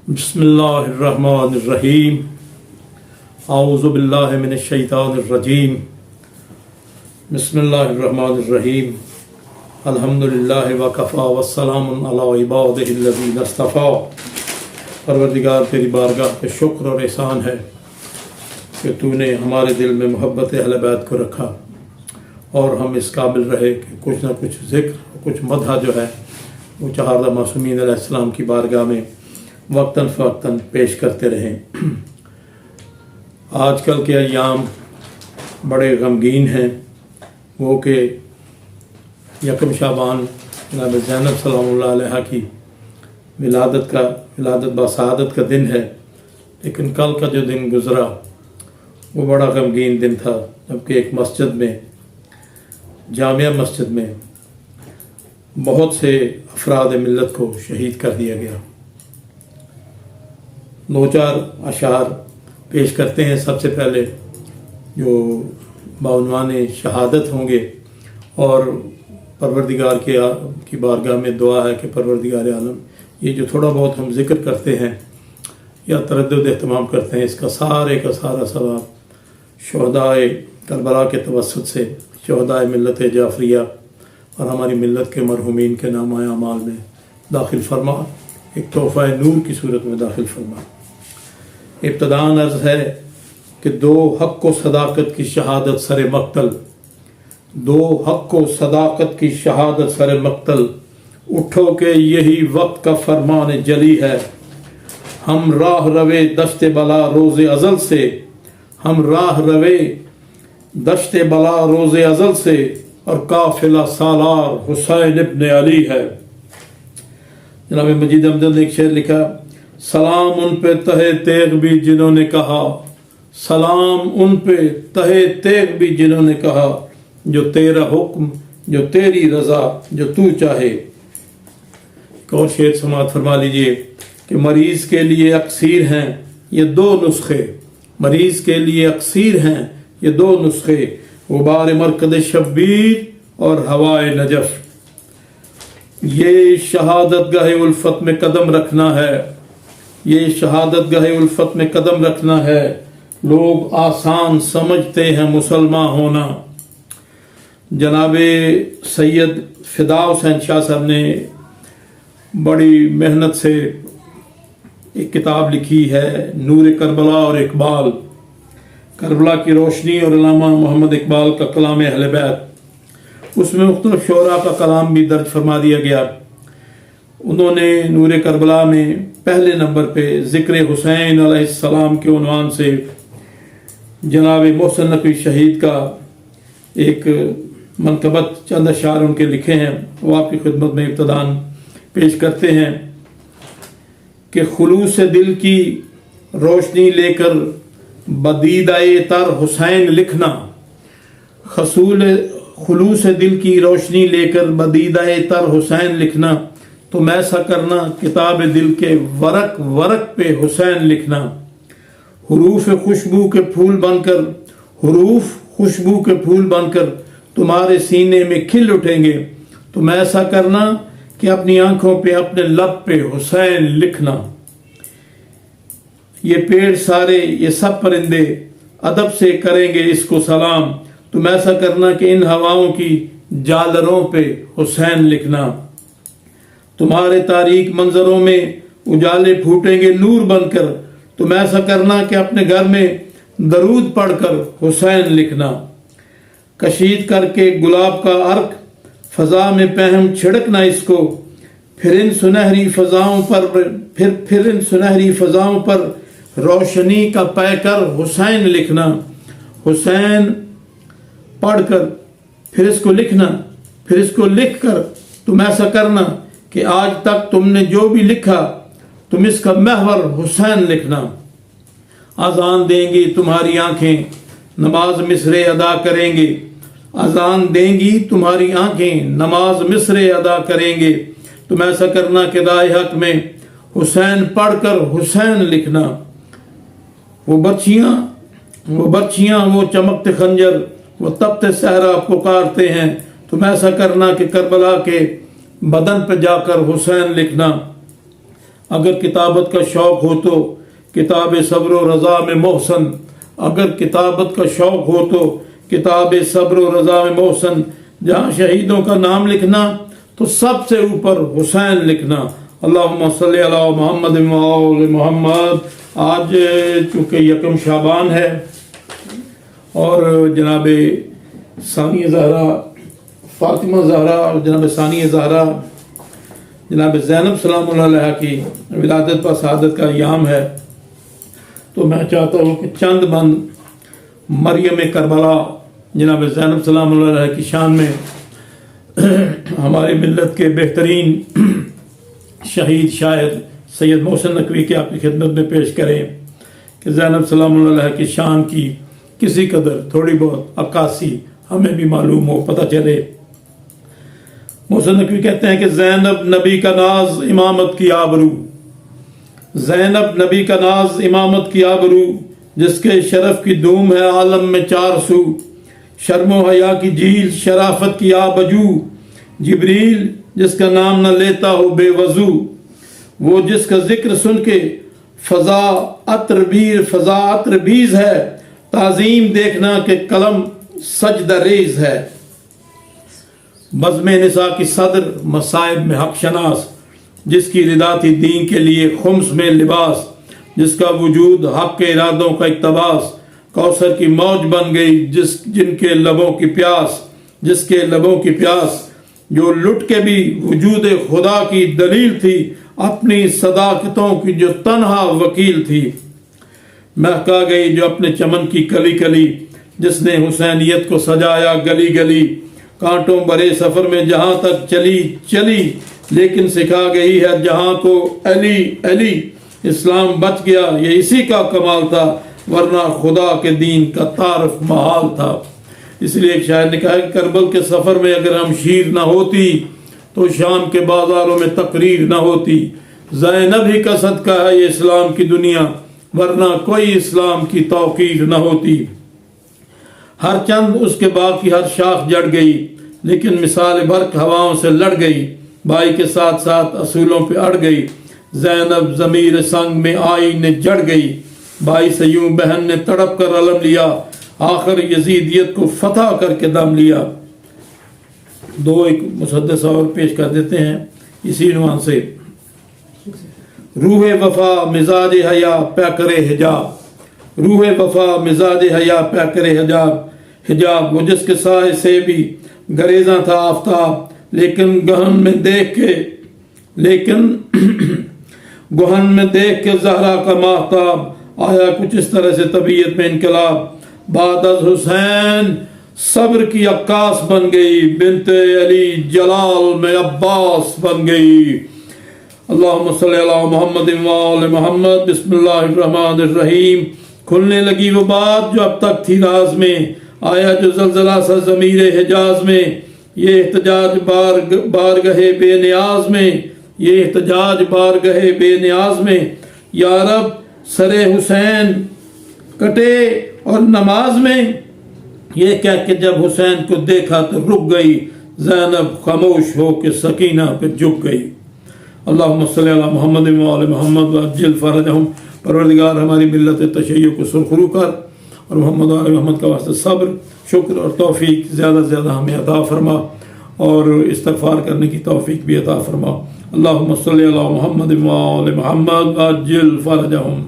बिस्मिल्लाहिर्रहमानिर्रहीम आऊज़ु बिल्लाहि मिनश्शैतानिर्रजीम बिस्मिल्लाहिर्रहमानिर्रहीम अल्हम्दुलिल्लाहि वकफ़ा वस्सलामुन अला इबादिहिल्लज़ीना इस्तफ़ा। परवरदिगार, तेरी बारगाह पे शुक्र और एहसान है कि तूने हमारे दिल में मोहब्बत अहले बैत को रखा और हम इस काबिल रहे कि कुछ ना कुछ ज़िक्र, कुछ मदह जो है वो चहारदा मासूमीन अलैहिस्सलाम की बारगाह में वक्तन फ़वक्तन पेश करते रहें। आजकल के अय्याम बड़े गमगीन हैं, वो कि यकम शाबान जनाब ज़ैनब सलामुल्लाह अलैहा की विलादत बासआदत का दिन है, लेकिन कल का जो दिन गुज़रा वो बड़ा गमगीन दिन था, जबकि एक मस्जिद में, जामिया मस्जिद में बहुत से अफराद मिल्लत को शहीद कर दिया गया। दो चार अशार पेश करते हैं। सबसे पहले जो बाउनवान शहादत होंगे और परवरदिगार की बारगाह में दुआ है कि परवरदिगार आलम, ये जो थोड़ा बहुत हम जिक्र करते हैं या तरद्दुद एहतमाम करते हैं, इसका सारे का सारा सवाब शहदाए करबला के तवस्सुत से शहदाए मिल्लत जाफरिया और हमारी मिल्लत के मरहूमीन के नामाए अमाल में दाखिल फरमा, एक तोहफ़ा नूर की सूरत में दाखिल फरमा। इब्तदान अर्ज़ है कि दो हक़ व सदाकत की शहादत सरे मक्तल, दो हक़ व सदाकत की शहादत सरे मक्तल, उठो के यही वक्त का फरमान जली है। हम राह रवे दश्ते बला रोज़े अज़ल से, हम राह रवे दश्ते बला रोज़े अज़ल से, और काफिला सालार हुसैन इब्न अली है। जनाब मजीद अहमद ने एक शेर लिखा, सलाम उन पे तहे तेग भी जिन्होंने कहा, सलाम उन पे तहे तेग भी जिन्होंने कहा, जो तेरा हुक्म जो तेरी रज़ा जो तू चाहे। एक और शेर समात फरमा लीजिए कि मरीज़ के लिए अक्सीर हैं ये दो नुस्खे, मरीज़ के लिए अक्सीर हैं ये दो नुस्खे, गुबार मरकद शब्बीर और हवाए नजफ। ये शहादत गाहे उल्फत में कदम रखना है, ये शहादत गाहे उल्फत में कदम रखना है, लोग आसान समझते हैं मुसलमान होना। जनाबे सैयद फिदा हुसैन शाह साहब ने बड़ी मेहनत से एक किताब लिखी है, नूर करबला और इकबाल, करबला की रोशनी और अल्लामा मोहम्मद इकबाल का कलाम अहले बैत। उसमें मुख्तलिफ शोरा का कलाम भी दर्ज फरमा दिया गया। उन्होंने नूर करबला में पहले नंबर पे ज़िक्र हुसैन अलैहिस्सलाम के उन्वान से जनाब मोहसिन नकवी शहीद का एक मनकबत चंद अशार उनके लिखे हैं, वो आपकी खिदमत में इब्तदान पेश करते हैं कि खुलूस दिल की रोशनी लेकर बदीदाए तर हुसैन लिखना, खुलूस दिल की रोशनी लेकर बदीदाए तर हुसैन लिखना, तुम ऐसा करना किताब दिल के वरक वरक पे हुसैन लिखना, हुरूफ खुशबू के फूल बनकर, हुरूफ खुशबू के फूल बनकर तुम्हारे सीने में खिल उठेंगे, तुम ऐसा करना कि अपनी आंखों पे अपने लब पे हुसैन लिखना। ये पेड़ सारे ये सब परिंदे अदब से करेंगे इसको सलाम, तुम ऐसा करना कि इन हवाओं की जालरों पे हुसैन लिखना। तुम्हारे तारीक मंजरों में उजाले फूटेंगे नूर बनकर, तुम ऐसा करना कि अपने घर में दरूद पढ़कर हुसैन लिखना। कशीद करके गुलाब का अर्क फजा में पहम छिड़कना इसको, फिर इन सुनहरी फजाओं पर रोशनी का पैकर हुसैन लिखना। हुसैन पढ़कर फिर इसको लिखना, फिर इसको लिखकर तुम ऐसा करना कि आज तक तुमने जो भी लिखा तुम इसका महवर हुसैन लिखना। अजान देंगी तुम्हारी आंखें नमाज मिसरे अदा करेंगे, अजान देंगी तुम्हारी आंखें नमाज मिसरे अदा करेंगे, तुम ऐसा करना कि दाए हक में हुसैन पढ़कर हुसैन लिखना। वो बच्चियां वो चमकते खंजर वो तपते सहरा पुकारते हैं, तुम ऐसा करना कि करबला के बदन पे जाकर हुसैन लिखना। اگر کتابت کا شوق ہو تو کتاب صبر و رضا میں محسن، اگر کتابت کا شوق ہو تو کتاب صبر و رضا میں محسن، جہاں شہیدوں کا نام لکھنا تو سب سے اوپر حسین لکھنا۔ اللہم صلی علی محمد و آل محمد۔ آج چونکہ یکم شعبان ہے اور جناب ثانیہ زہرا فاطمہ زہرا اور جناب ثانیہ زہرا جناب زینب سلام اللہ علیہ کی ولادت پر شہادت کا ایام ہے، تو میں چاہتا ہوں کہ چند بند مریم کربلا جناب زینب سلام اللہ علیہ کی شان میں ہماری ملت کے بہترین شہید شاعر سید محسن نقوی کی آپ کی خدمت میں پیش کریں کہ زینب سلام اللہ علیہ کی شان کی کسی قدر تھوڑی بہت عکاسی ہمیں بھی معلوم ہو، پتہ چلے۔ محسن نقوی کہتے ہیں کہ زینب نبی کا ناز امامت کی آبرو، زینب نبی کا ناز امامت کی آبرو، جس کے شرف کی دھوم ہے عالم میں چار سو، شرم و حیا کی جھیل شرافت کی آبجو، جبریل جس کا نام نہ لیتا ہو بے وضو، وہ جس کا ذکر سن کے فضا عطر بیز ہے، تعظیم دیکھنا کہ قلم سجدہ ریز ہے، بزم نساء کی صدر مصائب میں حق شناس، جس کی ردا تھی دین کے لیے خمس میں لباس، جس کا وجود حق کے ارادوں کا اقتباس، کوثر کی موج بن گئی جن کے لبوں کی پیاس، جس کے لبوں کی پیاس، جو لٹ کے بھی وجود خدا کی دلیل تھی، اپنی صداقتوں کی جو تنہا وکیل تھی، مہکا گئی جو اپنے چمن کی کلی کلی، جس نے حسینیت کو سجایا گلی گلی، کانٹوں برے سفر میں جہاں تک چلی لیکن سکھا گئی ہے جہاں کو علی علی، اسلام بچ گیا یہ اسی کا کمال تھا، ورنہ خدا کے دین کا تعارف محال تھا۔ اس لیے ایک شاعر نے کہا کہ کربل کے سفر میں اگر ہم شیر نہ ہوتی تو شام کے بازاروں میں تقریر نہ ہوتی، زینب ہی کا صدقہ ہے یہ اسلام کی دنیا، ورنہ کوئی اسلام کی توقیر نہ ہوتی۔ ہر چند اس کے باغ کی ہر شاخ جڑ گئی، لیکن مثال برق ہواؤں سے لڑ گئی، بائی کے ساتھ ساتھ اصولوں پہ اڑ گئی، زینب ضمیر سنگ میں آئی نے جڑ گئی، بائی سے یوں بہن نے تڑپ کر علم لیا، آخر یزیدیت کو فتح کر کے دم لیا۔ دو ایک مسدس اور پیش کر دیتے ہیں اسی عنوان سے۔ روح وفا مزاج حیا پہ کرے حجاب، روح وفا مزاج حیا پہ کرے حجاب، وہ جس کے سائے سے بھی گریزاں تھا آفتاب، لیکن گہن میں دیکھ کے زہرا کا ماہتاب، آیا کچھ اس طرح سے طبیعت میں انقلاب، بعد از حسین صبر کی عکاس بن گئی، بنت علی جلال میں عباس بن گئی۔ اللہم صلی علی محمد و آل محمد۔ بسم اللہ الرحمن الرحیم۔ کھلنے لگی وہ بات جو اب تک تھی راز میں، آیا جو زلزلہ سا ضمیر حجاز میں، یہ احتجاج بارگاہ بے نیاز میں، یہ احتجاج بارگاہ بے نیاز میں، یا رب سر حسین کٹے اور نماز میں، یہ کہہ کے جب حسین کو دیکھا تو رک گئی، زینب خاموش ہو کے سکینہ پہ جھک گئی۔ اللہم صلی علی محمد و آل محمد وعجل فرجہم۔ پروردگار ہماری ملت تشیع کو سرخرو کر اور محمد و آل محمد کا واسطہ صبر، شکر اور توفیق زیادہ سے زیادہ ہمیں عطا فرما، اور استغفار کرنے کی توفیق بھی عطا فرما۔ اللہم صلی علی محمد و آل محمد وعجل فرجہم۔